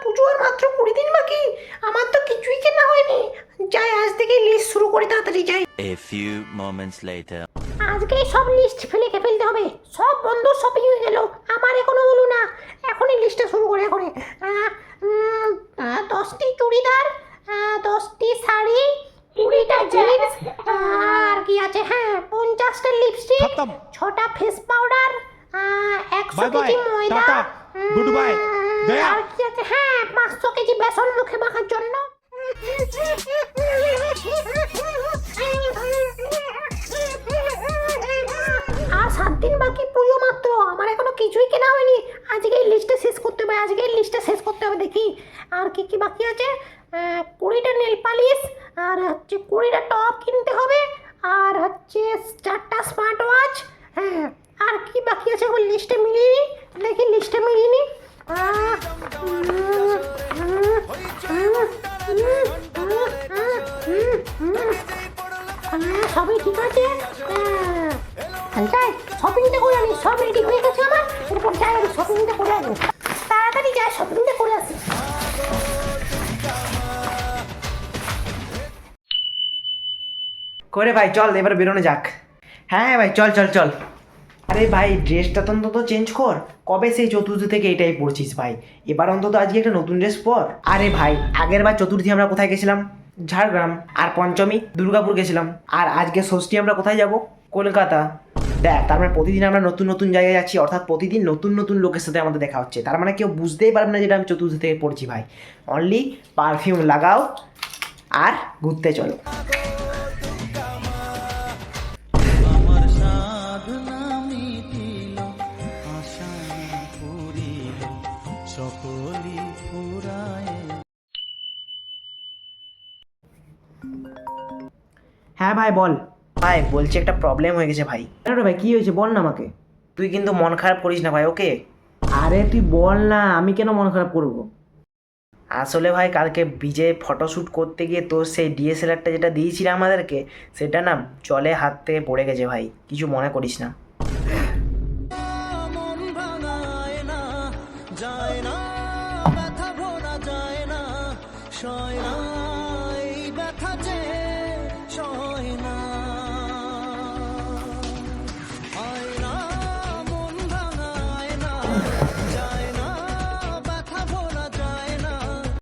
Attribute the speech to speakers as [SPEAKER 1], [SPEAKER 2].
[SPEAKER 1] পুজো আর মাত্র 20 দিন বাকি, আমার তো কিছুই কেনা হয়নি। যাই আজ থেকে লিস্ট শুরু করে তাড়াতাড়ি যাই।
[SPEAKER 2] A few moments later.
[SPEAKER 1] আজকেই সব লিস্ট ফেলতে হবে। সব বন্ধ শপিং হয়ে গেল, আমার এখনো হলো না। এখনই লিস্টটা শুরু করে এখন 10টি চুড়িদার, 10টি শাড়ি, 20টা জিন্স, আর কি আছে, হ্যাঁ 50টা লিপস্টিক, 6টা ফেস পাউডার, 100 কেজি ময়দা,
[SPEAKER 3] গুড বাই গয়া।
[SPEAKER 1] আর কি আছে, হ্যাঁ 500 কেজি বেসন মুখে মাখার জন্য। আর 7 দিন বাকি পুজো মাত্র, আমার এখনো কিছুই কেনা হয়নি। আজকে এই লিস্টটা শেষ করতে হবে, দেখি আর কি কি বাকি আছে। 20টা নেল পালিশ, আর হচ্ছে 20টা টপ কিনতে হবে, আর হচ্ছে 4টা স্মার্ট ওয়াচ। হ্যাঁ আর কি বাকি আছে ওই লিস্টে মিলিয়ে নি, দেখি লিস্টে মিলিয়ে নি। সবই ঠিক আছে। যাই শপিংটা করে আনি, সব রেডি হয়ে গেছে আমার। এরপর যাই আমি শপিংটা করে আনি, তাড়াতাড়ি যাই শপিংটা করে আসি।
[SPEAKER 4] করে ভাই চল এবার বেরোনো যাক। হ্যাঁ ভাই চল চল চল। আরে ভাই ড্রেসটা তো অন্তত চেঞ্জ কর, কবে সেই চতুর্থী থেকে এটাই পড়ছিস ভাই, এবার অন্তত আজকে একটা নতুন ড্রেস পর। আরে ভাই আগের বার চতুর্থী আমরা কোথায় গেছিলাম? ঝাড়গ্রাম। আর পঞ্চমী দুর্গাপুর গেছিলাম। আর আজকে ষষ্ঠী আমরা কোথায় যাব? কলকাতা। দেখ তার মানে প্রতিদিন আমরা নতুন নতুন জায়গায় যাচ্ছি, অর্থাৎ প্রতিদিন নতুন নতুন লোকের সাথে আমাদের দেখা হচ্ছে। তার মানে কেউ বুঝতেই পারবে না যেটা আমি চতুর্থী থেকে পড়ছি ভাই। অনলি পারফিউম লাগাও আর ঘুরতে চলো। হ্যাঁ ভাই বল। ভাই বলছি একটা প্রবলেম হয়ে গেছে ভাই। কেন রে ভাই কি হয়েছে বল না আমাকে। তুই কিন্তু মন খারাপ করিস না ভাই, ওকে? আরে তুই বল না, আমি কেন মন খারাপ করব? আসলে ভাই কালকে বিজে ফটোশ্যুট করতে গিয়ে তোর সেই ডিএসএলআরটা যেটা দিয়েছিল আমাদেরকে, সেটা না জলে হাত থেকে পড়ে গেছে ভাই, কিছু মনে করিস না।